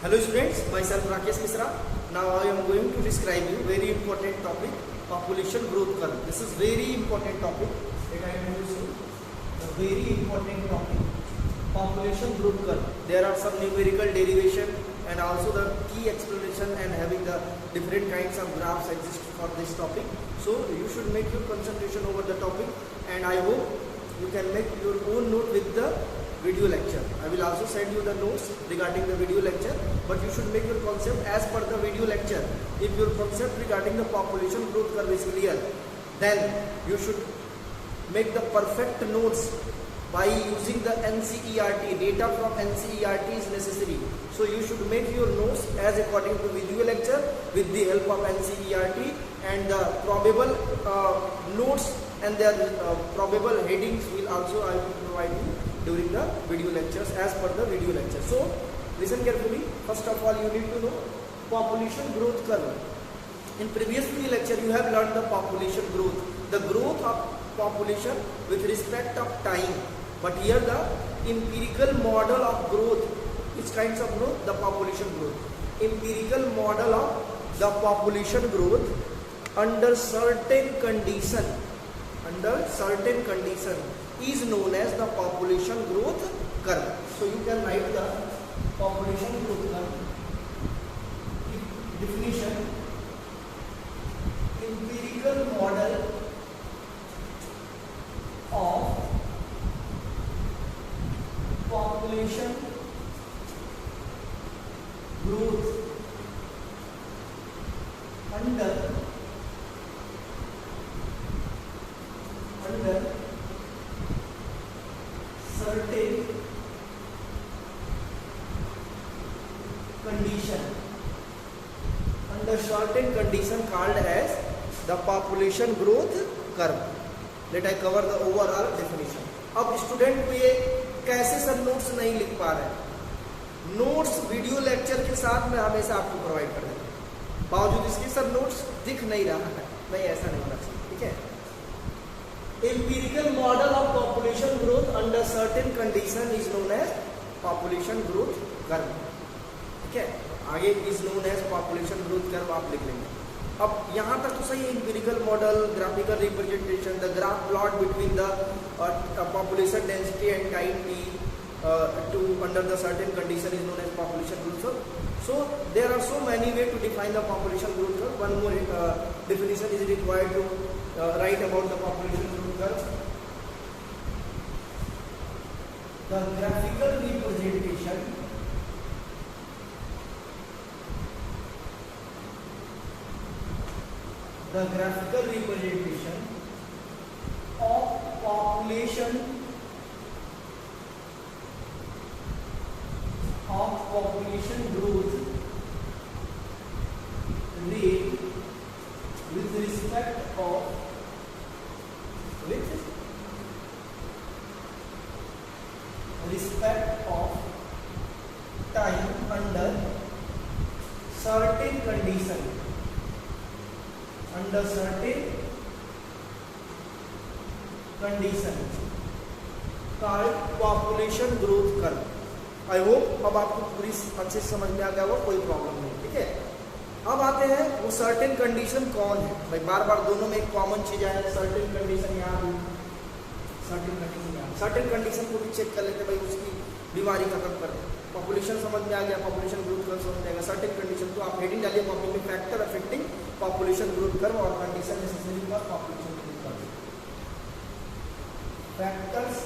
Hello students, myself Rakesh Misra. Now I am going to describe you very important topic, population growth curve. This is very important topic that I am going to say. A very important topic, population growth curve. There are some numerical derivation and also the key explanation and having the different kinds of graphs exist for this topic. So you should make your concentration over the topic, and I hope you can make your own note with the video lecture. I will also send you the notes regarding the video lecture, but you should make your concept as per the video lecture. If your concept regarding the population growth curve is clear, then you should make the perfect notes by using the NCERT. Data from NCERT is necessary. So you should make your notes as according to video lecture with the help of NCERT, and the probable notes and their probable headings will also I will provide you during the video lectures as per the video lecture. So listen carefully. First of all, you need to know population growth curve. In previous video lecture you have learned the population growth, the growth of population with respect of time. But here the empirical model of growth, which kinds of growth? The population growth. Empirical model of the population growth under certain condition is known as the population growth curve. So you can write the population growth curve. Definition: empirical model of population growth under certain condition called as the population growth curve. Let I cover the overall definition. अब student को ये कैसे sir notes नहीं लिख पा रहे हैं, notes video lecture के साथ मैं हमेशा आपको प्रोवाइड कर देता हूँ, बावजूद इसके सर नोट्स दिख नहीं रहा है, नहीं ऐसा नहीं होना चाहिए, ठीक है। Empirical model of population growth under certain condition is known as population growth curve, ठीक है। आगे is known as population growth curve आप लिख लेंगे। अब यहाँ तक तो सही है, empirical model, graphical representation, the graph plot between the population density and time t to under the certain condition is known as population growth curve. So there are so many ways to define the population growth curve. One more definition is required to write about the population growth curve. The graphical representation of population growth rate with respect of time under certain condition called population growth curve. I hope अब आपको पूरी अच्छे से समझ में आ गया होगा, कोई प्रॉब्लम नहीं, ठीक है। अब आते हैं वो सर्टेन कंडीशन कौन है भाई, बार बार दोनों में एक कॉमन चीज आया, सर्टेन कंडीशन यहाँ भी, सर्टेन कंडीशन को भी चेक कर लेते भाई, उसकी बीमारी खत्म कर दे। पॉपुलेशन समझ में आ गया, पॉपुलेशन ग्रोथ कर्व समझ में आएगा। सर्टेन कंडीशन तो आप हेडिंग डालिए कॉपी में, factor affecting population growth curve और condition necessary for population growth curve. Factors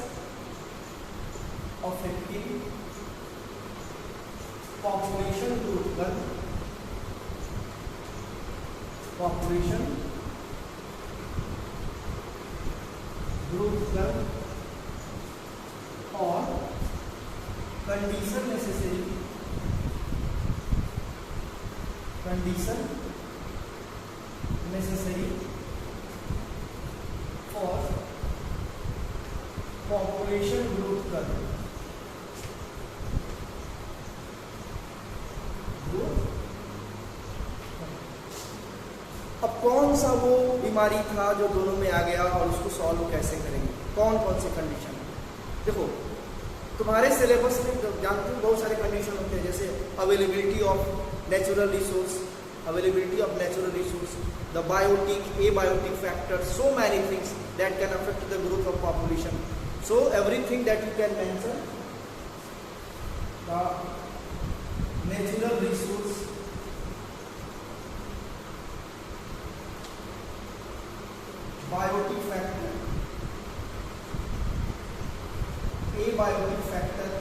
affecting population growth curve, population growth curve और condition necessary for population growth curve। अब कौन सा वो बीमारी था जो दोनों में आ गया और उसको सॉल्व कैसे करेंगे, कौन कौन से कंडीशन है। देखो, तुम्हारे सिलेबस में जानते हो बहुत सारे कंडीशन होते हैं, जैसे availability of natural resource, availability of natural resource, the biotic, abiotic factors, so many things that can affect the growth of population. So everything that you can mention, the natural resource, biotic factor, abiotic factors.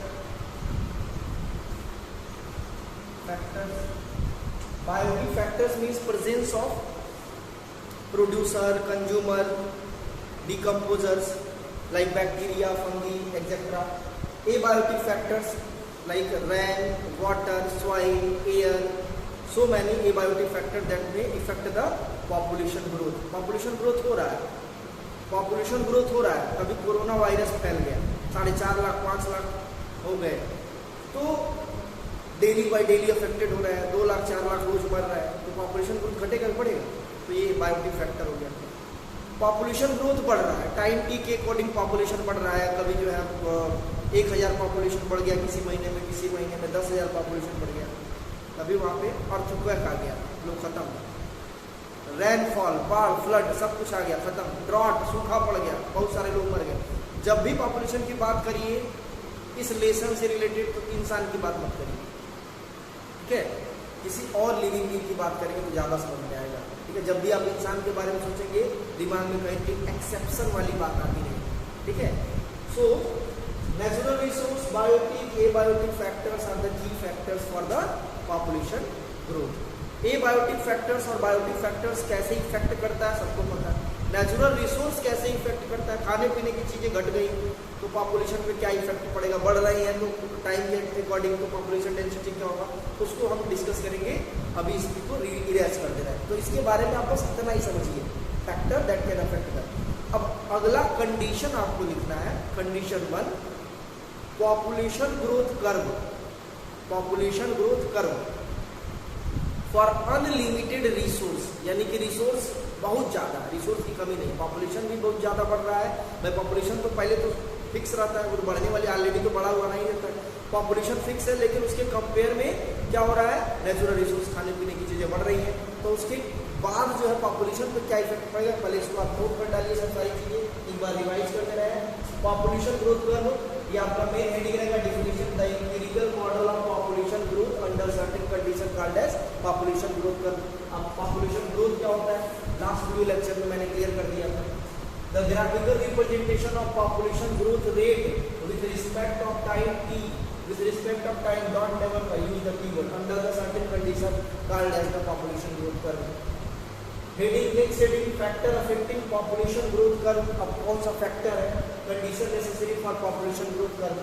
Biotic factors means presence of producer, consumer, decomposers like bacteria, fungi, etc. Abiotic factors like rain, water, soil, air, so many abiotic factors that may affect the population growth. Population growth हो रहा है, population growth हो रहा है, कभी corona virus फैल गया, 4.5 लाख 5 लाख हो गए, तो डेली बाय डेली अफेक्टेड हो रहा है, 2 लाख 4 लाख रोज मर रहा है, तो पॉपुलेशन ग्रोथ घटेगा बढ़ेगा, तो ये बायोटिक फैक्टर हो गया। पॉपुलेशन ग्रोथ बढ़ रहा है, टाइम टी के अकॉर्डिंग पॉपुलेशन बढ़ रहा है, कभी जो है 1000 पॉपुलेशन बढ़ गया किसी महीने में 10,000 पॉपुलेशन बढ़ गया, कभी वहाँ पे अर्थक्वेक आ गया, लोग खत्म, रेनफॉल, बाढ़, फ्लड सब कुछ आ गया, खत्म, ड्रॉट, सूखा पड़ गया, बहुत सारे लोग मर गए। जब भी पॉपुलेशन की बात करिए इस लेसन से रिलेटेड तो इंसान की बात मत करिए, ठीक है, किसी और लिविंग बीइंग की बात करेंगे तो ज़्यादा समझ में आएगा, ठीक है। जब भी आप इंसान के बारे में सोचेंगे दिमाग में कहीं एक्सेप्शन वाली बात आती नहीं, ठीक है। So natural resource, biotic, abiotic factors are the key factors for the population growth. Abiotic factors और बायोटिक फैक्टर्स कैसे इफेक्ट करता है सबको पता है। नेचुरल रिसोर्स कैसे इफेक्ट करता है, खाने पीने की चीज़ें घट गई तो पॉपुलेशन पे क्या इफेक्ट पड़ेगा, बढ़ रही है तो टाइम के अकॉर्डिंग तो पॉपुलेशन डेंसिटी क्या होगा, उसको हम डिस्कस करेंगे। अभी इसको इरेज कर दे रहा है, तो इसके बारे में आप बस इतना ही समझिए, factor that can affect that. अब अगला कंडीशन आपको लिखना है, condition 1, population growth curve, population growth curve for unlimited resource, यानी कि रिसोर्स बहुत ज़्यादा, रिसोर्स की कमी नहीं, पॉपुलेशन भी बहुत ज़्यादा बढ़ रहा है। भाई पॉपुलेशन तो पहले तो फिक्स रहता है, वो बढ़ने वाली ऑलरेडी तो बढ़ा हुआ नहीं रहता है, पॉपुलेशन फिक्स है, लेकिन उसके कंपेयर में क्या हो रहा है, नेचुरल रिसोर्स, खाने पीने की चीज़ें बढ़ रही हैं, तो उसके बाद जो है पॉपुलेशन पर क्या इफेक्ट पड़ेगा, पहले इसको आप नोट कर डालिए सब सारी चीज़ें, एक बार रिवाइज करते रहे। पॉपुलेशन ग्रोथ कर्व, ये आपका मेन हेडिंग रहेगा, definition the empirical model of population growth under certain condition called as population growth curve. अब पॉपुलेशन ग्रोथ क्या होता है, लास्ट वीडियो लेक्चर में मैंने क्लियर कर दिया था। The graphical representation of population growth rate with respect of time T, with respect of time, don't ever use the keyword, under the certain condition called as the population growth curve. Heading, next heading, factor affecting population growth curve। अब कौन सा factor है, condition necessary for population growth curve,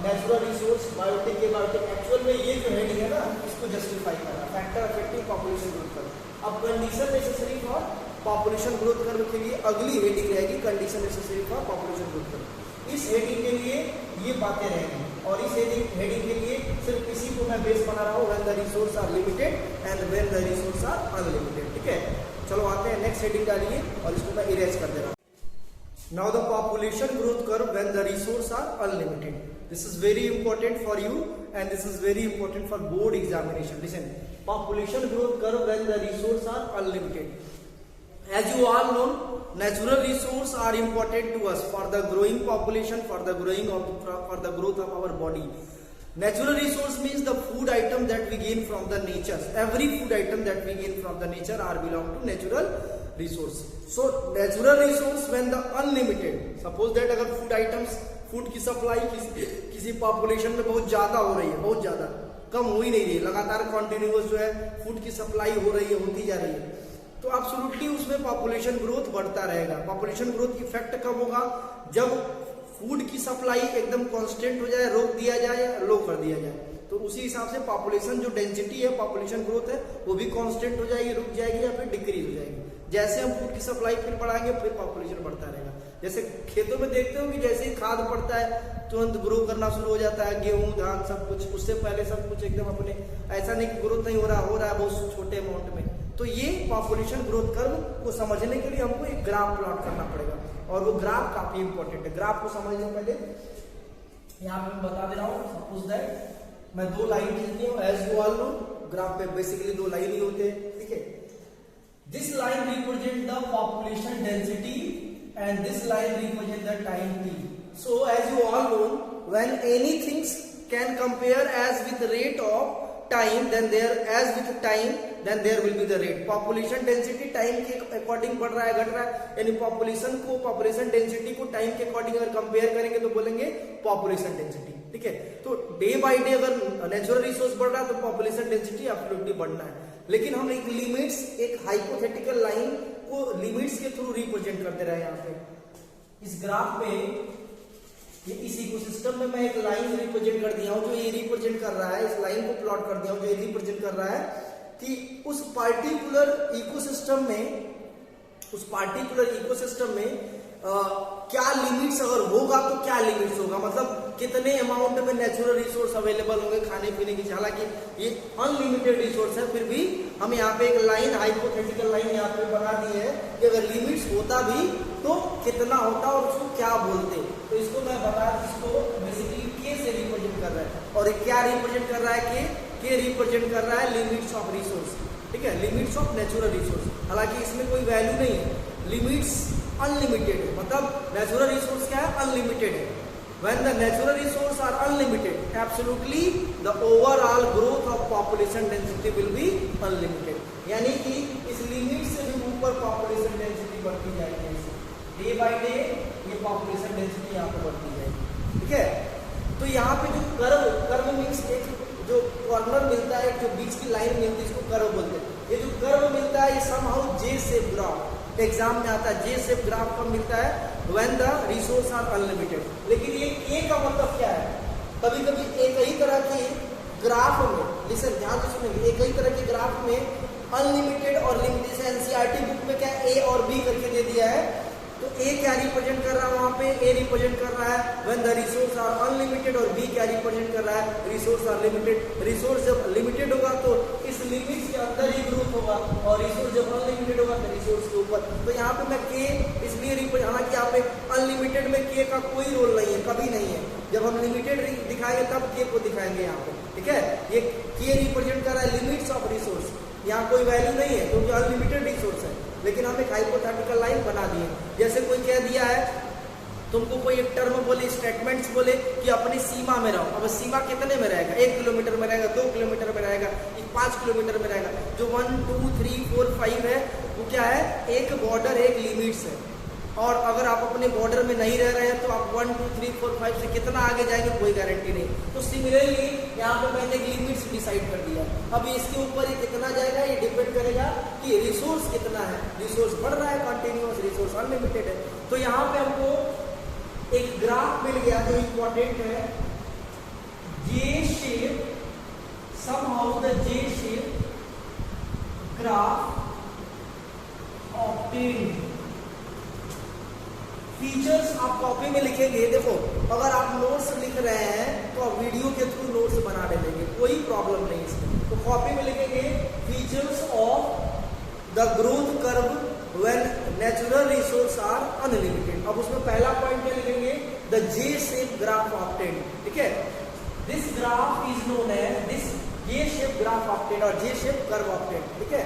natural resource, biotic, abiotic. Actual में ये जो heading है ना, इसको जस्टिफाई करना, factor affecting population growth curve. अब condition necessary for population growth curve के लिए अगली हेडिंग रहेगी, condition necessary for population growth curve. इस हेडिंग के लिए ये बातें रहेंगी, और इस हेडिंग के लिए सिर्फ इसी को मैं बेस बना रहा हूँ, when the resource are limited and when the resource are unlimited, ठीक है। चलो आते हैं नेक्स्ट हेडिंग डालिए और इसको मैं इरेज कर दे रहा हूँ। Now the population growth curve when the resource are unlimited, this is very important for you and this is very important for board examination. Listen, population growth curve when the resource are unlimited. As you all know, natural resources are important to us for the growing population, for the growth of our body. Natural resource means the food item that we gain from the nature. Every food item that we gain from the nature are belong to natural resource. So natural resource when the unlimited. Suppose that अगर food items, food की supply किसी population में बहुत ज्यादा हो रही है, बहुत ज्यादा, कम हो ही नहीं रही है, लगातार कॉन्टिन्यूअस जो है फूड की सप्लाई हो रही है, होती जा रही है, तो एब्सोल्युटली उसमें पॉपुलेशन ग्रोथ बढ़ता रहेगा। पॉपुलेशन ग्रोथ इफेक्ट कब होगा, जब फूड की सप्लाई एकदम कांस्टेंट हो जाए, रोक दिया जाए, लो कर दिया जाए, तो उसी हिसाब से पॉपुलेशन जो डेंसिटी है, पॉपुलेशन ग्रोथ है, वो भी कांस्टेंट हो जाएगी, रुक जाएगी या फिर डिक्रीज हो जाएगी। जैसे हम फूड की सप्लाई फिर बढ़ाएंगे, फिर पॉपुलेशन बढ़ता रहेगा। जैसे खेतों में देखते हो कि जैसे ही खाद पड़ता है तुरंत ग्रो करना शुरू हो जाता है, गेहूं, धान, सब कुछ, उससे पहले सब कुछ एकदम अपने, ऐसा नहीं कि ग्रोथ नहीं हो रहा है बहुत छोटे अमाउंट में। तो ये पॉपुलेशन ग्रोथ कर्व को समझने के लिए हमको एक ग्राफ प्लॉट करना पड़ेगा, और वो ग्राफ काफी इंपॉर्टेंट है। ग्राफ को समझने पहले यहाँ पे मैं बता दे रहा हूँ, सपोज दैट मैं दो लाइन खींचती हूँ, as you all know graph पे बेसिकली दो लाइन ही होते हैं, ठीक है। This line represent the population density and this line represent the time T. So as you all know when anything can compare as with rate of time then there as with time then there will be the rate. Population density time के according बढ़ रहा है घट रहा है, यानी population density को time के अकॉर्डिंग अगर कंपेयर करेंगे तो बोलेंगे पॉपुलेशन डेंसिटी, ठीक है। तो डे बाय डे अगर नेचुरल रिसोर्स बढ़ रहा है तो पॉपुलेशन डेंसिटी एब्सोल्युटली बढ़ना है, लेकिन हम एक लिमिट्स, एक हाइपोथेटिकल लाइन को लिमिट्स के थ्रू रिप्रेजेंट करते रहे। यहाँ पे इस ग्राफ पे ये इस इकोसिस्टम में मैं एक लाइन रिप्रेजेंट कर दिया हूं, जो ये रिप्रेजेंट कर रहा है, इस लाइन को प्लॉट कर दिया हूं जो ये रिप्रेजेंट कर रहा है कि उस पार्टिकुलर इकोसिस्टम में क्या लिमिट्स अगर होगा तो क्या लिमिट्स होगा, मतलब कितने अमाउंट में नेचुरल रिसोर्स अवेलेबल होंगे खाने पीने की। हालांकि ये अनलिमिटेड रिसोर्स है, फिर भी हम यहाँ पे एक लाइन, हाइपोथेटिकल लाइन यहाँ पे बना दी है कि अगर लिमिट्स होता भी तो कितना होता और उसको क्या बोलते। तो इसको मैं बता, इसको बेसिकली के से रिप्रेजेंट कर रहा है, और क्या रिप्रेजेंट कर रहा है, के रिप्रेजेंट कर रहा है लिमिट्स ऑफ रिसोर्स, ठीक है, लिमिट्स ऑफ नेचुरल रिसोर्स। हालांकि इसमें कोई वैल्यू नहीं है, लिमिट्स अनलिमिटेड है, मतलब नेचुरल रिसोर्स क्या है, अनलिमिटेड है। When the natural resources are unlimited, absolutely the overall growth of population density will be unlimited. यानी कि इस लिमिट से भी ऊपर पॉपुलेशन डेंसिटी बढ़ती जाएगी, डे बाय डे ये पॉपुलेशन डेंसिटी यहाँ पे बढ़ती जाएगी, ठीक है। तो यहाँ पे जो कर्व मीन्स एक जो कॉर्नर मिलता है, जो बीच की लाइन मिलती है, इसको कर्व बोलते हैं। ये जो कर्व मिलता है ये somehow J shape graph exam में आता है। जे शेप ग्राफ कब मिलता है, when the resource are unlimited. लेकिन ये ए का मतलब क्या है, कभी कभी एक ही तरह के ग्राफ में, लिसन ध्यान से सुनिए, एक ही तरह के ग्राफ में अनलिमिटेड और लिमिटेड, जैसे एनसीईआरटी बुक में क्या ए और बी करके दे दिया है, तो ए क्या रिप्रेजेंट कर रहा है, वहां पे ए रिप्रेजेंट कर रहा है when the resource are unlimited, और बी क्या रिप्रेजेंट कर रहा है, रिसोर्स आर लिमिटेड। रिसोर्स जब लिमिटेड होगा तो इस लिमिट के अंदर ही ग्रोथ होगा, और रिसोर्स जब अनलिमिटेड होगा तो रिसोर्स के ऊपर। तो यहाँ पे मैं के इसलिए रिप्रेजेंट, हालांकि यहाँ पे अनलिमिटेड में के का कोई रोल नहीं है, कभी नहीं है। जब हम लिमिटेड दिखाएंगे तब के को दिखाएंगे यहाँ पे, ठीक है। ये के रिप्रेजेंट कर रहा है लिमिट्स ऑफ रिसोर्स, यहाँ कोई वैल्यू नहीं है क्योंकि अनलिमिटेड रिसोर्स है, लेकिन हम एक हाइपोथेटिकल लाइन बना दिए। जैसे कोई कह दिया है तुमको, कोई एक टर्म बोले, स्टेटमेंट्स बोले कि अपनी सीमा में रहो। अब सीमा कितने में रहेगा, 1 किलोमीटर में रहेगा, 2 किलोमीटर में रहेगा, 5 किलोमीटर में रहेगा। जो 1 2 3 4 5 है वो क्या है, एक बॉर्डर, एक लिमिट्स है। और अगर आप अपने बॉर्डर में नहीं रह रहे हैं तो आप 1 2 3 4 5 से कितना आगे जाएंगे कोई गारंटी नहीं। तो सिमिलरली यहाँ पे मैंने लिमिट्स डिसाइड कर दिया। अब इसके ऊपर ये कितना जाएगा, ये डिपेंड करेगा कि रिसोर्स कितना है। रिसोर्स बढ़ रहा है कंटिन्यूअस, रिसोर्स अनलिमिटेड है। तो यहाँ पे हमको एक ग्राफ मिल गया जो इंपॉर्टेंट है, J shape, somehow the J shape graph obtained. Features आप कॉपी में लिखेंगे, देखो अगर आप नोट्स लिख रहे हैं तो आप वीडियो के थ्रू नोट्स बना लेंगे, कोई प्रॉब्लम नहीं इसमें। तो कॉपी में लिखेंगे features of the growth curve when natural resource are unlimited. अब उसमें पहला पॉइंट क्या लिखेंगे, the J shape graph obtained, ठीक है। This graph is known as, this J shape graph obtained और जे शेप कर्व ऑब्टेन्ड, ठीक है।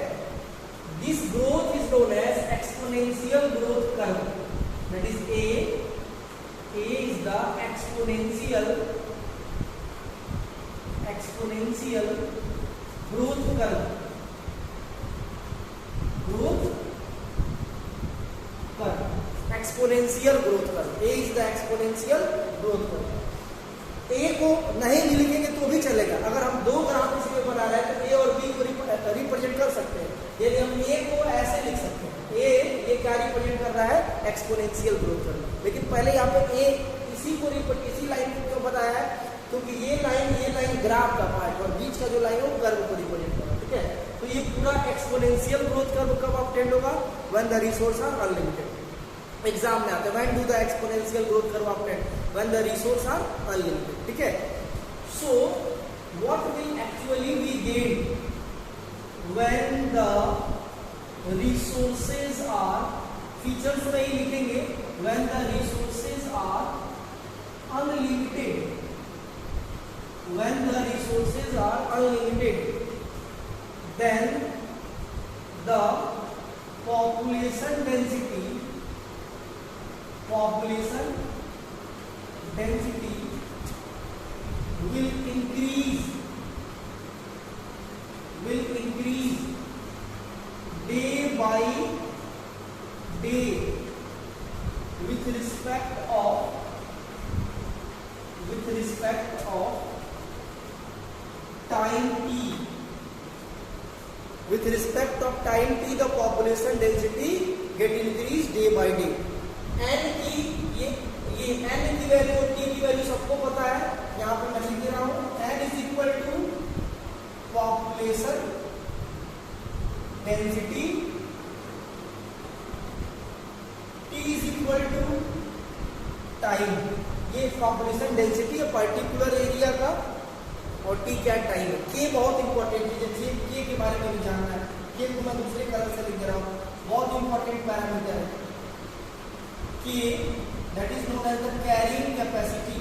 This growth is known as exponential growth curve. That is A is the exponential growth curve. Exponential growth curve. A is the exponential growth curve. A को नहीं भी लिखेंगे तो भी चलेगा। अगर हम दो ग्राफ इसमें बना रहे हैं तो A और B को रिप्रेजेंट कर सकते हैं। यदि हम A को ऐसे लिख सकते हैं, A ये क्या रिप्रेजेंट कर रहा है, एक्सपोनेंशियल ग्रोथ कर। लेकिन पहले यहाँ पे A इसी लाइन को क्यों बताया है, क्योंकि ये लाइन ग्राफ का पार्ट और बीच का जो लाइन है वो कर्व को रिप्रेजेंट कर रहा है, ठीक है। तो ये पूरा एक्सपोनेंशियल ग्रोथ कर्व कब ऑब्टेन्ड होगा, when the resource are unlimited. Exam में आता है when do the exponential growth curve obtained, when the resource are unlimited, ठीक है। So what will actually we gain when the resources are, features में ही लिखेंगे, when the resources are unlimited, when the resources are unlimited, then the population density will increase day by day with respect of time t. With respect of time t, the population density get increased day by day. n की ये n की value t की value सबको पता है, यहाँ पे मैं लिख रहा हूँ n is equal to population density, t is equal to time. ये पॉपुलेशन डेंसिटी है पर्टिकुलर एरिया का, और t क्या टाइम है। k बहुत इंपॉर्टेंट चीज है, k के बारे में भी जानना है। k को मैं दूसरे कलर से लिख रहा हूँ, बहुत इंपॉर्टेंट पैरामीटर है। k that is known as the carrying capacity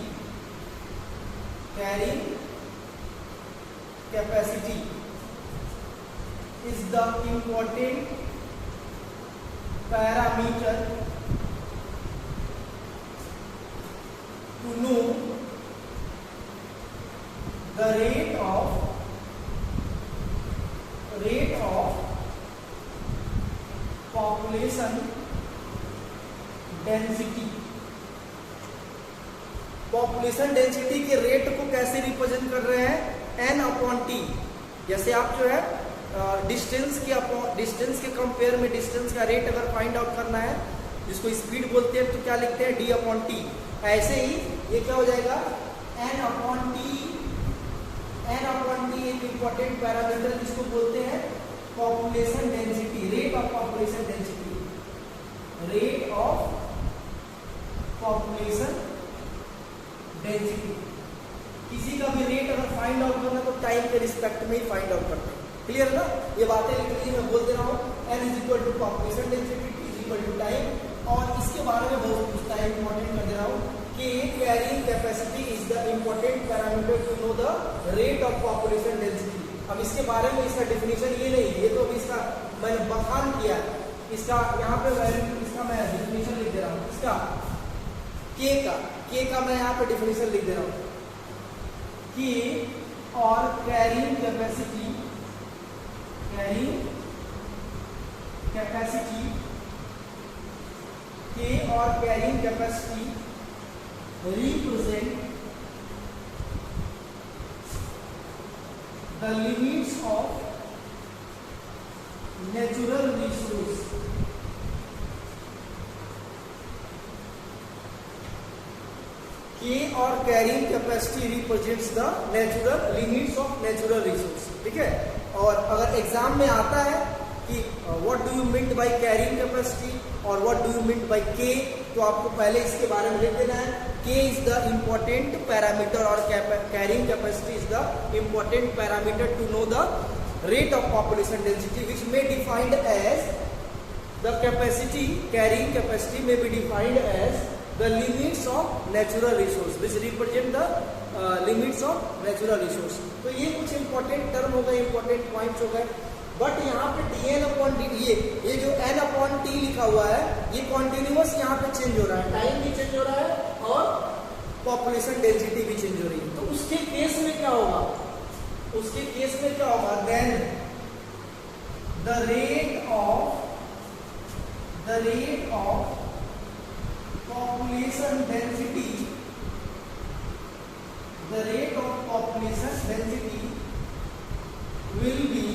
is the important parameter to know the rate of population density। Population density के रेट को कैसे रिप्रेजेंट कर रहे हैं, n अपॉन टी। जैसे आप जो है डिस्टेंस के कंपेयर में डिस्टेंस का रेट अगर फाइंड आउट करना है, जिसको स्पीड बोलते हैं, तो क्या लिखते हैं, d अपॉन टी। ऐसे ही ये क्या हो जाएगा, n अपॉन टी एक इंपॉर्टेंट पैरामीटर जिसको बोलते हैं population density, rate of population density, किसी का भी रेट अगर फाइंड आउट करना तो टाइम के रिस्पेक्ट में ही फाइंड आउट करते हैं। क्लियर ना, ये बातें लिख लीजिए, मैं बोल दे रहा हूँ n is equal to population density, t is equal to time. और इसके बारे में बहुत कुछ टाइम इंपॉर्टेंट कर दे रहा हूँ कि carrying capacity is the important parameter to know the rate of population density. अब इसके बारे में इसका डेफिनेशन ये नहीं है, ये तो अभी इसका मैंने बखान किया, इसका यहाँ पे इसका मैं डेफिनेशन लिख दे रहा हूँ, इसका के का मैं यहाँ पे डेफिनेशन लिख दे रहा हूँ कि और कैरिंग कैपेसिटी के और carrying capacity represent the limits of natural resource. K और carrying capacity represents the natural limits of natural resource. ठीक है, और अगर एग्जाम में आता है कि what do you mean by carrying capacity और what do you mean by K, तो आपको पहले इसके बारे में लिख देना है। K is the important parameter और carrying capacity is the important parameter to know the rate of population density, which may defined as the capacity, carrying capacity may be defined as the limits of natural resource, which represent the limits of natural resource। तो ये कुछ important term हो गए, important points हो गए। But यहाँ पे dn upon dt, ये जो n अपॉन t लिखा हुआ है, ये कॉन्टिन्यूअस यहाँ पे चेंज हो रहा है, टाइम भी चेंज हो रहा है और पॉपुलेशन डेंसिटी भी चेंज हो रही है। तो उसके केस में क्या होगा, then the rate of population density will be,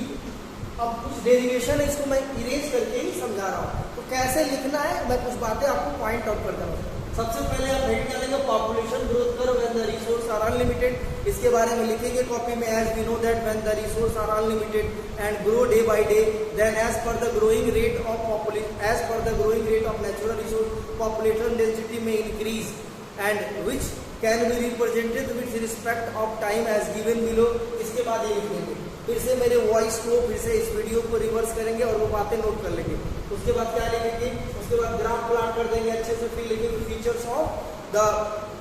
अब कुछ डेरिवेशन है, इसको मैं इरेज करके ही समझा रहा हूँ। तो कैसे लिखना है, मैं कुछ बातें आपको पॉइंट आउट करता हूँ। सबसे पहले आप हेड क्या लेंगे, population growth curve when the resource are unlimited. इसके बारे में लिखेंगे कॉपी में, as we know that when the resource are unlimited and grow day by day, then as per the growing rate of natural resource population density में increase and which can be represented with respect of time as given below. इसके बाद ये लिखेंगे, फिर से मेरे voice को फिर से इस वीडियो को रिवर्स करेंगे और वो बातें नोट कर लेंगे। उसके बाद क्या लिखेंगे, उसके बाद ग्राफ प्लॉट कर देंगे अच्छे से, फिर लिखेंगे features of the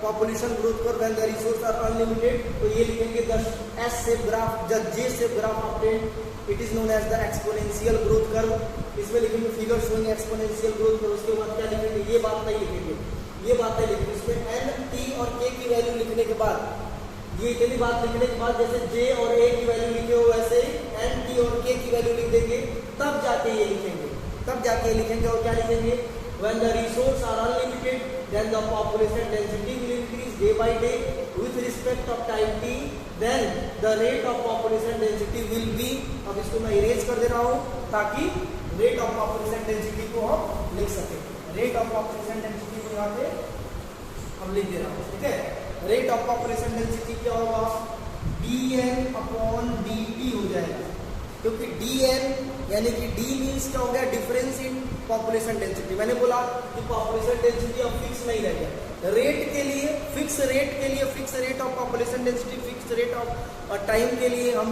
population growth curve when the resource are unlimited, तो ये लिखेंगे the S shape graph, the J shape graph obtained, it is known as the exponential growth curve. इसमें लिखेंगे figure showing exponential growth curve. उसके बाद क्या लिखेंगे, ये बात नहीं लिखेंगे, ये बातें लिखेंगे। इसमें एन, टी और के की वैल्यू लिखने के बाद, ये इतनी बात लिखने के बाद जैसे जे और ए की वैल्यू लिखे हो वैसे ही एन, टी और के की वैल्यू लिख देंगे, तब जाके ये लिखेंगे, तब जाके लिखेंगे। और क्या लिखेंगे, when the resources are unlimited then the population density will increase day by day with respect of time t, then the rate of population density will be, अब इसको मैं इरेज कर दे रहा हूँ ताकि रेट ऑफ पॉपुलेशन डेंसिटी को हम लिख सके। रेट ऑफ पॉपुलेशन डेंसिटी को यहाँ पे हम लिख दे रहा हूँ, ठीक है। रेट ऑफ पॉपुलेशन डेंसिटी क्या होगा, dn अपॉन dt हो जाएगा, क्योंकि dn यानी कि d मीन्स क्या हो गया, डिफरेंस इन पॉपुलेशन डेंसिटी। मैंने बोला कि पॉपुलेशन डेंसिटी अब फिक्स नहीं रह गया, रेट के लिए फिक्स रेट के लिए fix rate of population density, fix rate of time के लिए हम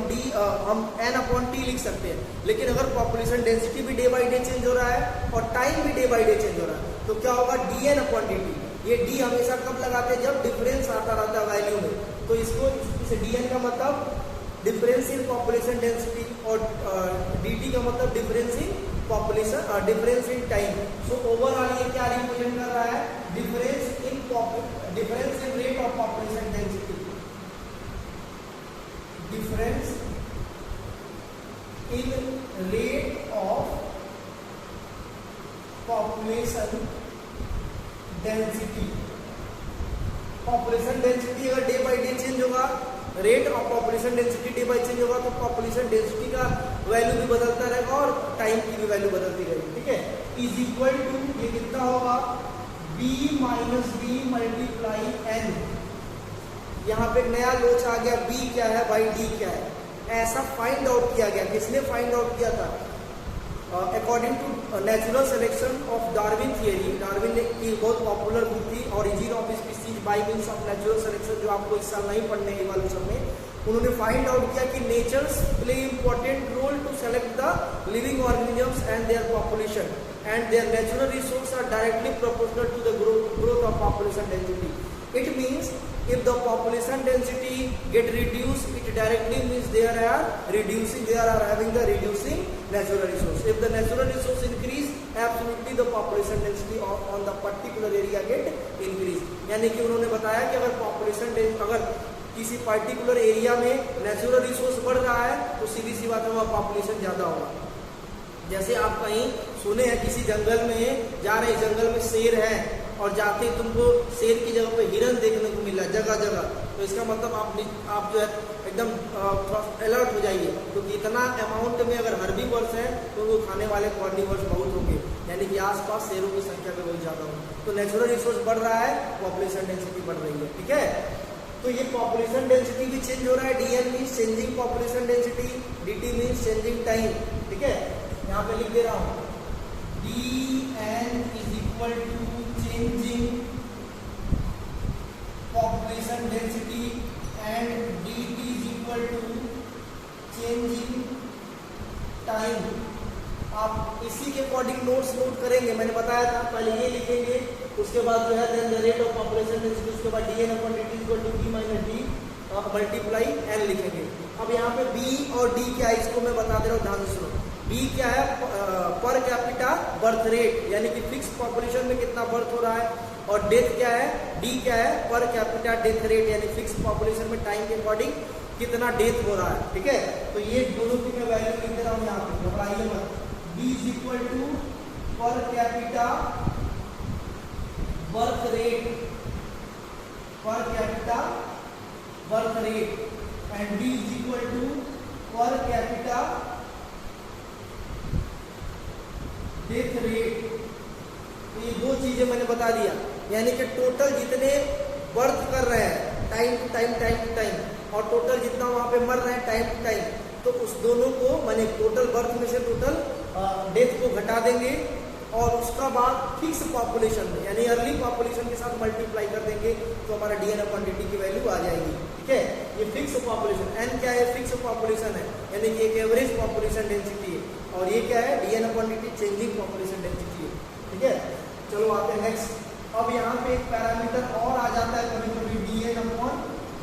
हम n अपॉन टी लिख सकते हैं। लेकिन अगर पॉपुलेशन डेंसिटी भी डे बाई डे चेंज हो रहा है और टाइम भी डे बाई डे चेंज हो रहा है, तो क्या होगा, dn अपॉन dt। ये d हमेशा कब लगाते हैं, जब डिफरेंस आता रहता है वैल्यू में। तो इसको इस dn का मतलब डिफरेंस इन पॉपुलेशन डेंसिटी और dt का मतलब difference in population, difference in time. So overall ये क्या रिप्रेजेंट कर रहा है, difference in rate of population density, difference in rate of population density. Population density अगर डे बाई डे चेंज होगा, rate of population density day by change होगा, तो population density का वैल्यू भी बदलता रहेगा और टाइम की भी वैल्यू बदलती रहेगी, ठीक है। इज इक्वल टू, ये कितना होगा, b minus b multiply n। यहाँ पे नया लोच आ गया, b क्या है बाई d क्या है, ऐसा फाइंड आउट किया गया। किसने फाइंड आउट किया था, according to natural selection of Darwin theory. Darwin ने की बहुत पॉपुलर बुक थी, origin of species by means of natural selection, जो आपको इस साल नहीं पढ़ने इवोल्यूशन में। उन्होंने फाइंड आउट किया कि nature's play important role to select the living organisms and their population and their natural resource are directly proportional to the growth of population density. It means if the population density get reduced, it directly means they are reducing, they are having the reducing natural resource. If the natural resource increase, absolutely the population density on the particular area get increase. यानी कि उन्होंने बताया कि अगर population density, अगर किसी particular area में natural resource बढ़ रहा है तो सीधी सी बात है वहाँ पॉपुलेशन ज्यादा होगा। जैसे आप कहीं सुने हैं किसी जंगल में जा रहे, जंगल में शेर है और जाते ही तुमको शेर की जगह पे हिरन देखने को मिला जगह जगह, तो इसका मतलब आप जो है एकदम अलर्ट हो जाइए, क्योंकि इतना अमाउंट में अगर हर्बीवर्स है तो वो खाने वाले कार्निवर्स बहुत होंगे, यानी कि आसपास शेरों की संख्या भी बहुत ज्यादा होगी। तो नेचुरल रिसोर्स बढ़ रहा है, पॉपुलेशन डेंसिटी बढ़ रही है, ठीक है। तो ये पॉपुलेशन डेंसिटी भी चेंज हो रहा है, dn means changing population density, dt means changing time, ठीक है। यहाँ पे लिख दे रहा हूँ, dn is equal to changing population density and dt is equal to changing time। आप इसी के अकॉर्डिंग नोट्स नोट करेंगे, मैंने बताया था पहले ये लिखेंगे, उसके बाद जो है then the rate of population density, उसके बाद dn upon dt equal to b minus d multiply n लिखेंगे। अब यहाँ पे b और d क्या है इसको मैं बता दे रहा हूँ, ध्यान से सुनो। b क्या है, पर कैपिटा बर्थ रेट, यानी कि फिक्स पॉपुलेशन में कितना बर्थ हो रहा है, और डेथ क्या है, d क्या है, पर कैपिटा डेथ रेट, यानी फिक्स पॉपुलेशन में टाइम के अकॉर्डिंग कितना डेथ हो रहा है, ठीक है। तो ये दोनों की मैं वैल्यू लिख दे रहा हूँ यहाँ पे, घबराइए मत। b is equal to per capita birth rate, per capita birth rate, and d is equal to per capita death rate. तो ये दो चीजें मैंने बता दिया, यानी कि टोटल जितने बर्थ कर रहे हैं time to time, time to time, और टोटल जितना वहां पे मर रहे हैं टाइम टू टाइम, तो उस दोनों को मैंने टोटल बर्थ में से टोटल डेथ को घटा देंगे और उसका बाद फिक्स पॉपुलेशन में यानी अर्ली पॉपुलेशन के साथ मल्टीप्लाई कर देंगे, तो हमारा dn अपॉन dt की वैल्यू आ जाएगी, ठीक है। ये फिक्स पॉपुलेशन, n क्या है, फिक्स पॉपुलेशन है, यानी कि एक एवरेज पॉपुलेशन डेंसिटी है, और ये क्या है, dn upon dt changing population density है, ठीक है। चलो आते हैं नेक्स्ट। अब यहाँ पे एक पैरामीटर और आ जाता है कभी कभी dn upon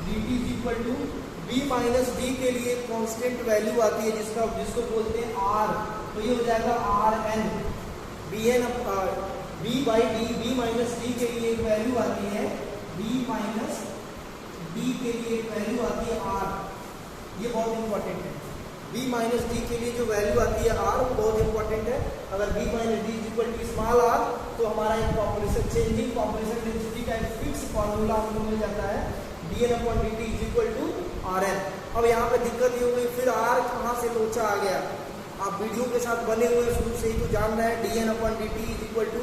dt is equal to b minus d के लिए कांस्टेंट वैल्यू आती है जिसको बोलते हैं r, तो ये हो जाएगा rn bn b by D, b minus d के लिए एक वैल्यू आती है b माइनस डी के लिए एक वैल्यू आती है r, ये बहुत इंपॉर्टेंट है। b माइनस डी के लिए जो वैल्यू आती है r वो बहुत इंपॉर्टेंट है। अगर b minus d is equal to small r तो हमारा एक पॉपुलेशन चेंजिंग पॉपुलेशन डेंसिटी का एक फिक्स फॉर्मूला हमको मिल जाता है dn upon dt is equal to rn। अब यहाँ पे दिक्कत ये हो गई, फिर r कहाँ से लोचा आ गया? आप वीडियो के साथ बने हुए शुरू से ही तो जान रहे हैं dn upon dt is equal to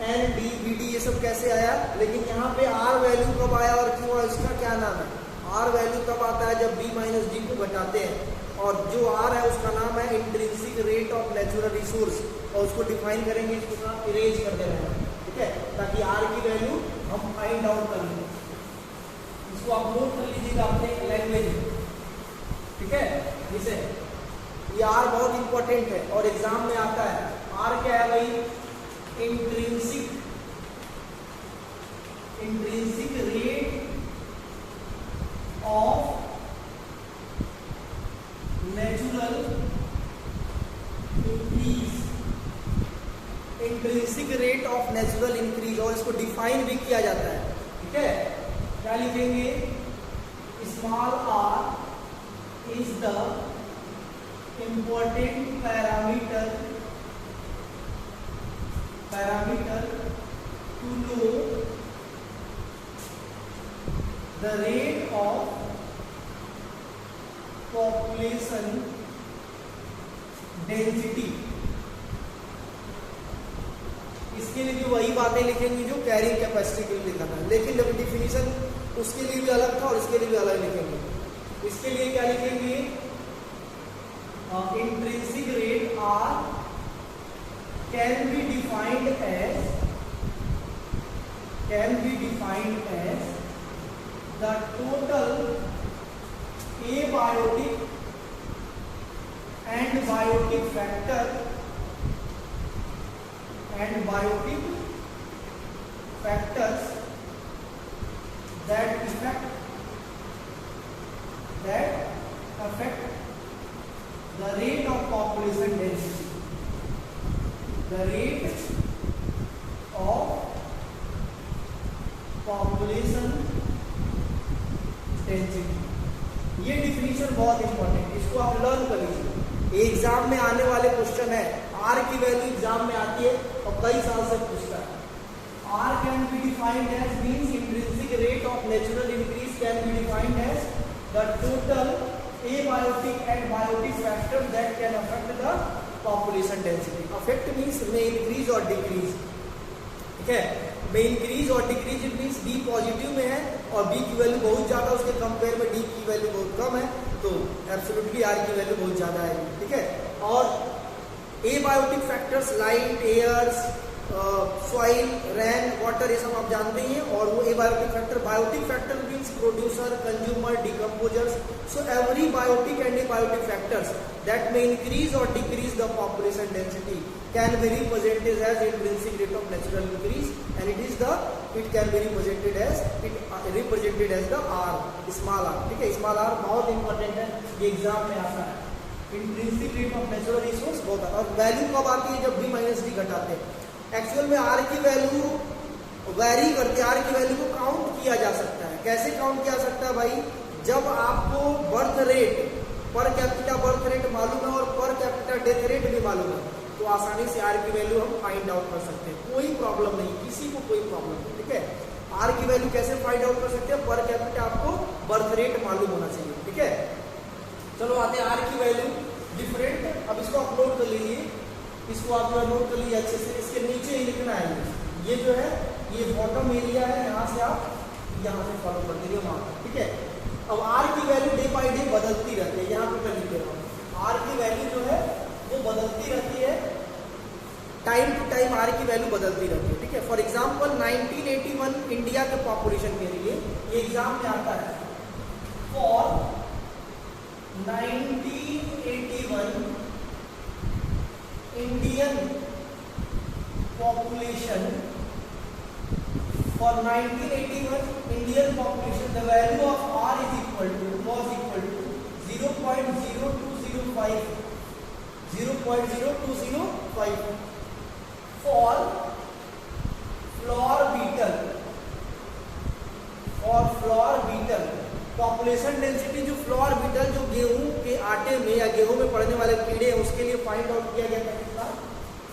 n d bd, ये सब कैसे आया। लेकिन यहाँ पे r वैल्यू कब आया और क्यों आया, इसका क्या नाम है? r वैल्यू तब आता है जब b माइनस डी को घटाते हैं, और जो r है उसका नाम है intrinsic rate of natural resource, और उसको डिफाइन करेंगे, इसको आप इरेज कर देना है, ठीक है, ताकि r की वैल्यू हम फाइंड आउट कर लें। इसको आप नोट कर लीजिएगा अपने लैंग्वेज में, ठीक है। जैसे ये r बहुत इंपॉर्टेंट है और एग्जाम में आता है। r क्या है भाई? Intrinsic rate of natural increase, intrinsic rate of natural increase, और इसको डिफाइन भी किया जाता है, ठीक है। क्या लिखेंगे? Small r is the important parameter to know the rate of population density. इसके लिए भी वही बातें लिखेंगे जो कैरिंग कैपेसिटी के लिए लिखा था, लेकिन जब डिफिनीशन उसके लिए भी अलग था और इसके लिए भी अलग लिखेंगे। इसके लिए क्या लिखेंगे? Intrinsic rate r can be defined as the total abiotic and biotic factors that affect the rate of population density, the rate of population density। ये डिफिनीशन बहुत इंपॉर्टेंट है, इसको आप लर्न कर लीजिए। एग्जाम में आने वाले क्वेश्चन है, आर की वैल्यू एग्जाम में आती है और कई साल से पूछता है। R can be defined as means intrinsic rate of natural increase can be defined as the total abiotic and biotic factors that can affect the population density। affect means may increase or decrease, ठीक है। में increase और decrease it means D positive में है और B की value बहुत ज्यादा, उसके कंपेयर में डी की वैल्यू बहुत कम है, तो एब्सोल्युटली आर की वैल्यू बहुत ज्यादा है, ठीक है। और abiotic factors light, airs, soil, rain, water, ये सब आप जानते ही हैं। और वो abiotic factor, biotic factor means producer, consumer, decomposers. So every biotic and abiotic factors that may increase or decrease the population density can be represented as intrinsic rate of natural increase, and it can be represented as the r, small r, ठीक है। small r बहुत important है, ये exam में आता है। Intrinsic rate of natural resource बहुत है। और वैल्यू कब आती है? जब b माइनस डी घटाते हैं। एक्चुअल में r की वैल्यू वैरी करती है, r की वैल्यू को काउंट किया जा सकता है। कैसे काउंट किया सकता है भाई? जब आपको birth rate, per capita birth rate मालूम है और पर कैपिटा डेथ रेट भी मालूम है, तो आसानी से आर की वैल्यू हम फाइंड आउट कर सकते हैं। कोई प्रॉब्लम नहीं, किसी को कोई प्रॉब्लम नहीं, ठीक है। आर की वैल्यू कैसे फाइंड आउट कर सकते हैं? पर कैपिटा आपको बर्थ रेट मालूम होना चाहिए, ठीक है। चलो आते हैं आर की वैल्यू डिफरेंट। अब इसको आप नोट कर लीजिए, इसको आप नोट कर लीजिए अच्छे से। इसके नीचे ही लिखना है, ये जो है ये बॉटम एरिया है, यहाँ से आप यहाँ से फॉलो कर दीजिए वहाँ, ठीक है। अब आर की वैल्यू डे बाई डे बदलती रहती है, यहाँ पे मैं लिख रहा हूँ। आर की वैल्यू जो है वो बदलती रहती है, टाइम टू टाइम आर की वैल्यू बदलती रहती है, ठीक है। फॉर एग्जाम्पल 1981 इंडिया के पॉपुलेशन के लिए ये एग्जाम में आता है। For 1981 Indian population For 1981 Indian population, the value of R was equal to 0.0205. 0.0205 for flour beetle. For flour beetle, population density जो फ्लोर बीटल जो गेहूं के आटे में या गेहूं में पड़ने वाले कीड़े हैं उसके लिए फाइंड आउट किया गया था। कितना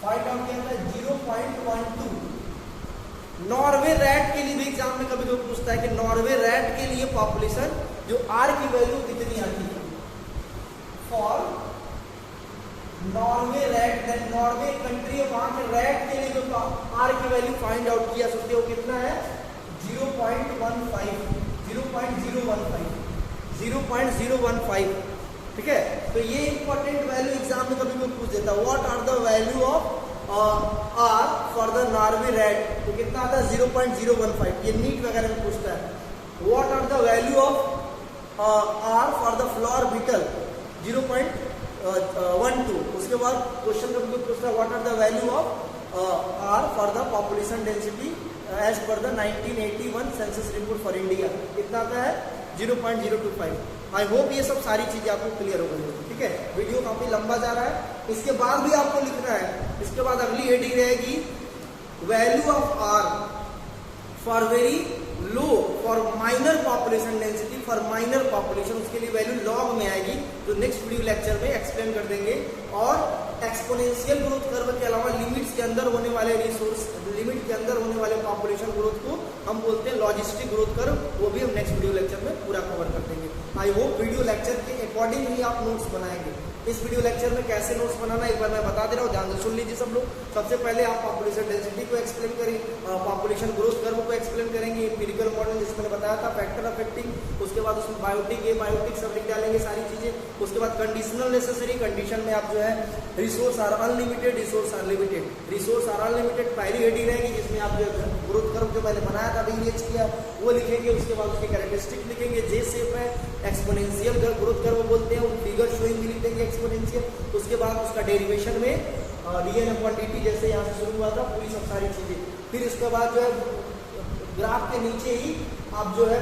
फाइंड आउट किया था? 0.12। नॉर्वे रैट के लिए भी एग्जाम में कभी कोई पूछता है कि नॉर्वे रैट के लिए पॉपुलेशन जो आर की वैल्यू कितनी आती है। For Norway rat, Norway country है, वहां के रैट के लिए जो आर की वैल्यू फाइंड आउट किया सकते हो कितना है? 0.015। ठीक है, तो ये इंपॉर्टेंट वैल्यू एग्जाम में कभी कोई पूछ देता है। What are the value of r for the Norway rat, तो कितना आता है? 0.015। ये नीट वगैरह में पूछता है। What are the value of r for the flour beetle? 0.12। उसके बाद क्वेश्चन कभी कोई पूछता है what are the value of r for the population density as per the 1981 census report for India, कितना आता है? 0.025। आई होप ये सब सारी चीजें आपको क्लियर हो गई होगी। ठीक है, वीडियो काफी लंबा जा रहा है। इसके बाद भी आपको लिखना है, इसके बाद अगली हेडिंग रहेगी value of r for very low for minor population density for minor population, उसके लिए वैल्यू लॉग में आएगी, जो नेक्स्ट वीडियो लेक्चर में एक्सप्लेन कर देंगे। और एक्सपोनेंशियल ग्रोथ कर्व के अलावा लिमिट्स के अंदर होने वाले रिसोर्स, लिमिट के अंदर होने वाले पॉपुलेशन ग्रोथ को हम बोलते हैं लॉजिस्टिक ग्रोथ कर्व, वो भी हम नेक्स्ट वीडियो लेक्चर में पूरा कवर कर देंगे। आई होप वीडियो लेक्चर के अकॉर्डिंग ही आप नोट्स बनाएंगे। इस वीडियो लेक्चर में कैसे नोट्स बनाना एक बार मैं बता दे रहा हूँ, ध्यान से सुन लीजिए सब लोग। सबसे पहले आप पॉपुलेशन डेंसिटी को एक्सप्लेन करें, पॉपुलेशन ग्रोथ कर्व को एक्सप्लेन करेंगे, एम्पिरिकल मॉडल जिसमें मैंने बताया था, फैक्टर अफेक्टिंग, उसके बाद उसमें बायोटिक है, बायोटिक सब लिख डालेंगे सारी चीजें। उसके बाद कंडीशनल नेसेसरी, कंडीशन में आप जो है resource are unlimited, resource unlimited, resource are unlimited पहली हेडिंग रहेगी, जिसमें आप जो ग्रोथ कर्व जो पहले बनाया था रीच किया वो लिखेंगे। उसके बाद उसके कैरेक्टरिस्टिक लिखेंगे, जे शेप है, एक्सपोनेंशियल ग्रोथ कर्व बोलते हैं, वो फिगर शोइंग भी लिख देंगे एक्सपोनेंशियल। उसके बाद उसका डेरिवेशन में dn/dt जैसे यहाँ से शुरू हुआ था पूरी सब सारी चीजें। फिर इसके बाद जो है ग्राफ के नीचे ही आप जो है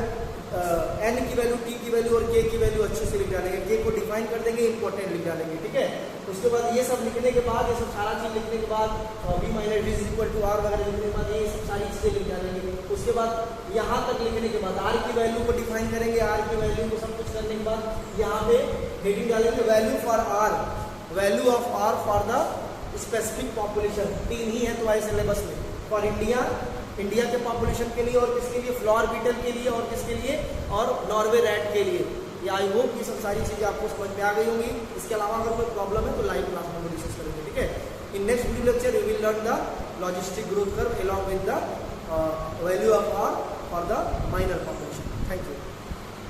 n की वैल्यू, t की वैल्यू और k की वैल्यू अच्छे से लिख डालेंगे, k को डिफाइन कर देंगे, इंपॉर्टेंट लिख डालेंगे। ठीक है, उसके बाद ये सब लिखने के बाद, ये सब सारा चीज लिखने के बाद v minus d is equal to r वगैरह लिखने के बाद ये सब सारी चीजें लिख डालेंगे। उसके बाद यहाँ तक लिखने के बाद r की वैल्यू को डिफाइन करेंगे, r की वैल्यू को सब कुछ करने के बाद यहाँ पे हेडिंग डालेंगे value for r, value of r for the specific population. 3 ही है तुम्हारे सिलेबस में, फॉर इंडिया, इंडिया के पॉपुलेशन के लिए, और किसके लिए? फ्लोर बीटल के लिए, और किसके लिए? और नॉर्वे रैट के लिए। या आई होप ये सब सारी चीजें आपको समझ में आ गई होंगी। इसके अलावा अगर कोई प्रॉब्लम है तो लाइव क्लास में डिस्कस करेंगे। ठीक है, in next video lecture we will learn the logistic growth curve along with the value of R for the minor population. Thank you.